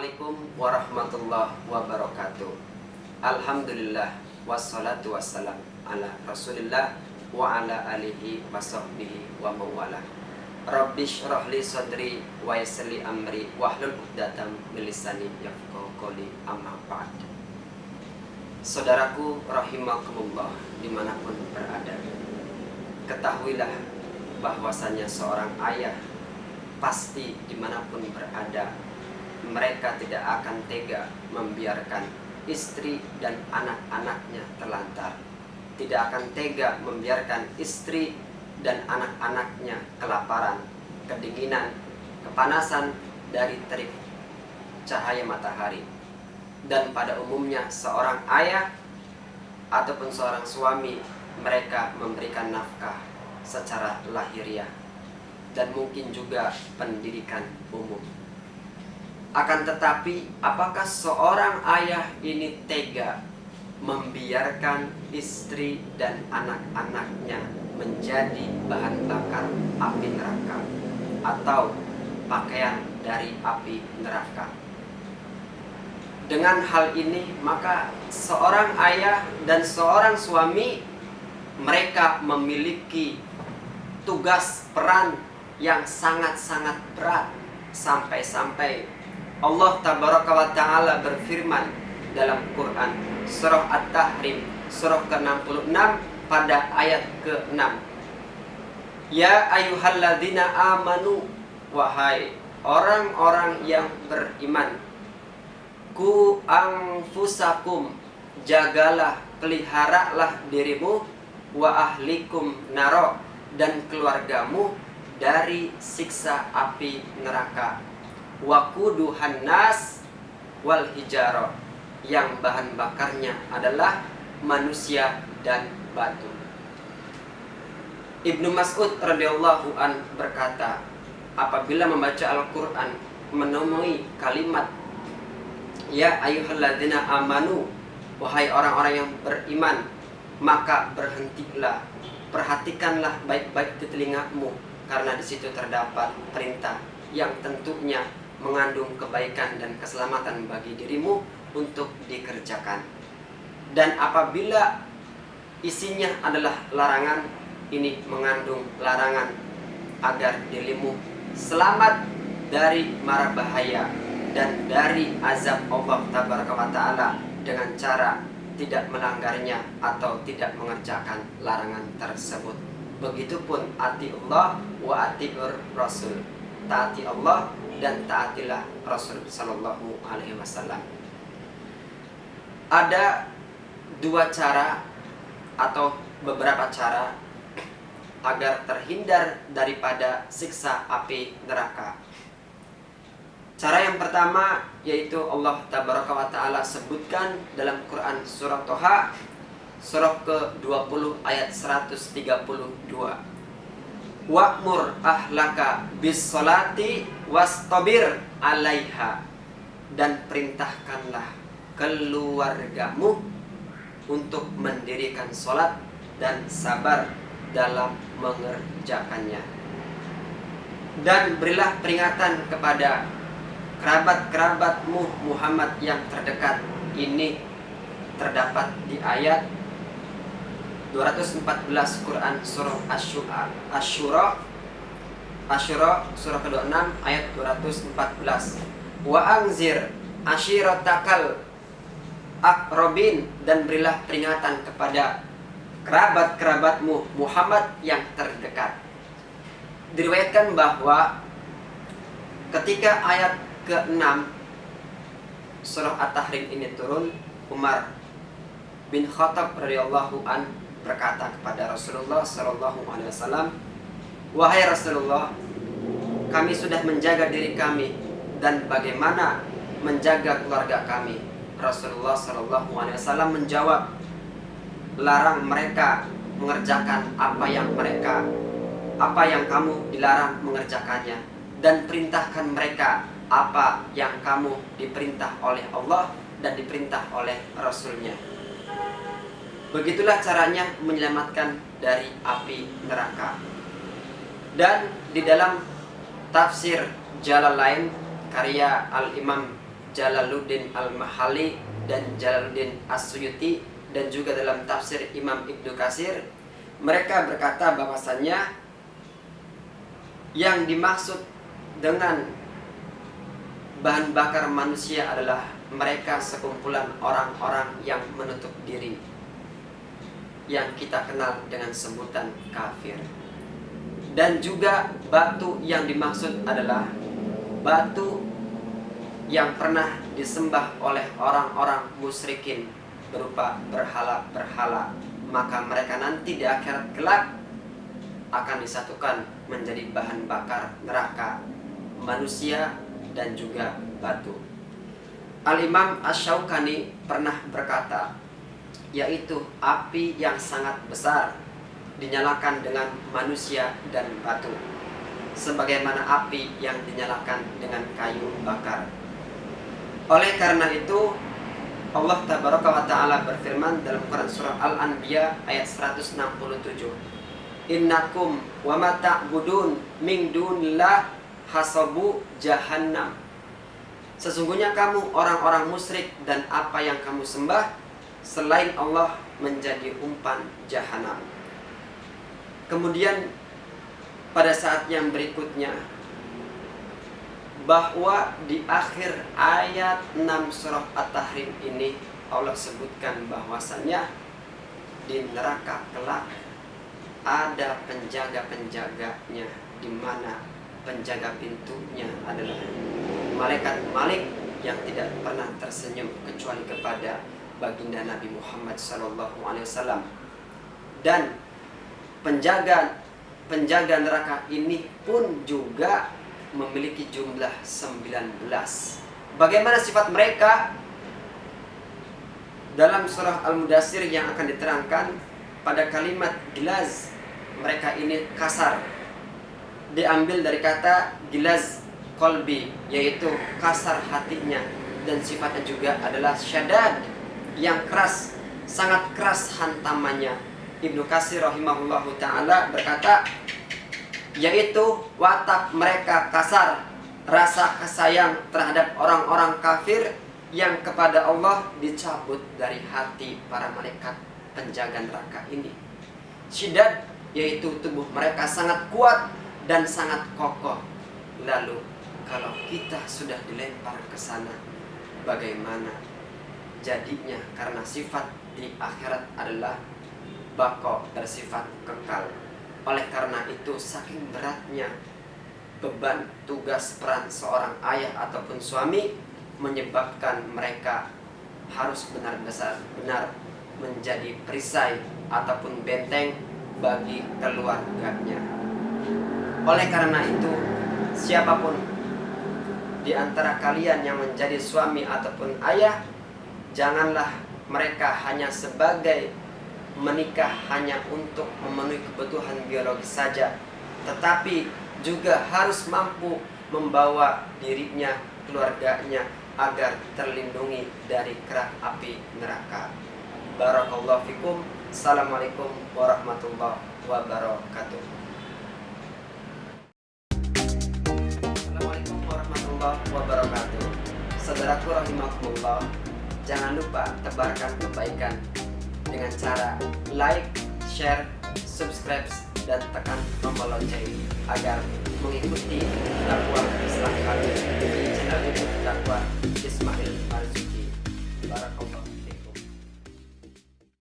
Assalamualaikum warahmatullahi wabarakatuh. Alhamdulillah wassalatu wassalam ala Rasulillah wa ala alihi wa sahbihi wa mawala. Rabbi shrah li sadri wa yassir li amri wahlul 'uqdatam min lisani yafqahu qawli, amma ba'd. Saudaraku rahimakumullah dimanapun berada, ketahuilah bahwasanya seorang ayah pasti dimanapun berada, mereka tidak akan tega membiarkan istri dan anak-anaknya terlantar. Tidak akan tega membiarkan istri dan anak-anaknya kelaparan, kedinginan, kepanasan dari terik cahaya matahari. Dan pada umumnya seorang ayah ataupun seorang suami, mereka memberikan nafkah secara lahiriah dan mungkin juga pendidikan umum. Akan tetapi, apakah seorang ayah ini tega membiarkan istri dan anak-anaknya menjadi bahan bakar api neraka atau pakaian dari api neraka? Dengan hal ini, maka seorang ayah dan seorang suami, mereka memiliki tugas peran yang sangat-sangat berat, sampai-sampai Allah Tabaraka wa Ta'ala berfirman dalam Quran surah At-Tahrim surah ke-66 pada ayat ke-6, Ya ayyuhalladzina amanu, wahai orang-orang yang beriman, ku anfusakum, jagalah, peliharalah dirimu, wa ahlikum naro, dan keluargamu dari siksa api neraka, waquduhan nas wal hijarah, yang bahan bakarnya adalah manusia dan batu. Ibnu Mas'ud radhiyallahu an berkata, apabila membaca Al-Quran menemui kalimat Ya ayyuhalladzina amanu, wahai orang-orang yang beriman, maka berhentilah, perhatikanlah baik-baik di telingamu, karena di situ terdapat perintah yang tentunya mengandung kebaikan dan keselamatan bagi dirimu untuk dikerjakan. Dan apabila isinya adalah larangan, ini mengandung larangan agar dirimu selamat dari mara bahaya dan dari azab Allah Tabaraka wa Ta'ala dengan cara tidak melanggarnya atau tidak mengerjakan larangan tersebut. Begitupun atiullah wa atiur rasul, taati Allah dan taatilah Rasul Sallallahu Alaihi Wasallam. Ada dua cara atau beberapa cara agar terhindar daripada siksa api neraka. Cara yang pertama yaitu Allah Tabaraka wa Ta'ala sebutkan dalam Quran surah Toha surah ke-20 ayat 132. Wa'mur ahlaka bis solati wastabir alaiha, dan perintahkanlah keluargamu untuk mendirikan solat dan sabar dalam mengerjakannya. Dan berilah peringatan kepada kerabat-kerabatmu Muhammad yang terdekat. Ini terdapat di ayat 214 Quran surah Asyura surah ke-26 ayat 214. Wa anzir ashiratakal aqrabin, dan berilah peringatan kepada kerabat-kerabatmu Muhammad yang terdekat. Diriwayatkan bahwa ketika ayat ke-6 surah At-Tahrim ini turun, Umar bin Khattab radhiyallahu an berkata kepada Rasulullah sallallahu alaihi wasallam, wahai Rasulullah, kami sudah menjaga diri kami, dan bagaimana menjaga keluarga kami? Rasulullah sallallahu alaihi wasallam menjawab, larang mereka mengerjakan apa yang kamu dilarang mengerjakannya, dan perintahkan mereka apa yang kamu diperintah oleh Allah dan diperintah oleh Rasulnya. Begitulah caranya menyelamatkan dari api neraka. Dan di dalam tafsir Jalalain karya Al-Imam Jalaluddin Al-Mahali dan Jalaluddin As-Suyuti dan juga dalam tafsir Imam Ibnu Katsir, mereka berkata bahwasannya yang dimaksud dengan bahan bakar manusia adalah mereka sekumpulan orang-orang yang menutup diri, yang kita kenal dengan sebutan kafir. Dan juga batu yang dimaksud adalah batu yang pernah disembah oleh orang-orang musyrikin berupa berhala-berhala. Maka mereka nanti di akhirat kelak akan disatukan menjadi bahan bakar neraka manusia dan juga batu. Al-Imam Asy-Syaukani pernah berkata, yaitu api yang sangat besar dinyalakan dengan manusia dan batu, sebagaimana api yang dinyalakan dengan kayu bakar. Oleh karena itu Allah Tabaraka wa Ta'ala berfirman dalam Quran surah Al-Anbiya ayat 167, Innakum wa ma ta'budun min dunillah hasabu jahannam. Sesungguhnya kamu orang-orang musyrik dan apa yang kamu sembah selain Allah menjadi umpan jahanam. Kemudian pada saat yang berikutnya, bahwa di akhir ayat 6 surah At-Tahrim ini Allah sebutkan bahwasannya di neraka kelak ada penjaga-penjaganya, di mana penjaga pintunya adalah malaikat Malik yang tidak pernah tersenyum kecuali kepada baginda Nabi Muhammad SAW. Dan penjaga neraka ini pun juga memiliki jumlah 19. Bagaimana sifat mereka? Dalam surah Al-Mudaththir yang akan diterangkan pada kalimat gilaz, mereka ini kasar, diambil dari kata gilaz qalbi, yaitu kasar hatinya, dan sifatnya juga adalah syadad, yang keras, sangat keras hantamannya. Ibnu Katsir rahimahullahu ta'ala berkata, yaitu watak mereka kasar, rasa kasayang terhadap orang-orang kafir yang kepada Allah dicabut dari hati para malaikat penjaga neraka ini. Syidad, yaitu tubuh mereka sangat kuat dan sangat kokoh. Lalu kalau kita sudah dilempar ke sana, bagaimana jadinya? Karena sifat di akhirat adalah baqo, bersifat kekal. Oleh karena itu saking beratnya beban tugas peran seorang ayah ataupun suami menyebabkan mereka harus benar-benar menjadi perisai ataupun benteng bagi keluarganya. Oleh karena itu, siapapun di antara kalian yang menjadi suami ataupun ayah, janganlah mereka hanya sebagai menikah hanya untuk memenuhi kebutuhan biologis saja, tetapi juga harus mampu membawa dirinya, keluarganya agar terlindungi dari kerak api neraka. Barakallahu fikum. Assalamualaikum warahmatullahi wabarakatuh. Assalamualaikum warahmatullahi wabarakatuh. Saudaraku rahimakumullah, jangan lupa tebarkan kebaikan dengan cara like, share, subscribe, dan tekan tombol lonceng agar mengikuti dakwah Islam kami di channel YouTube dakwah Ismail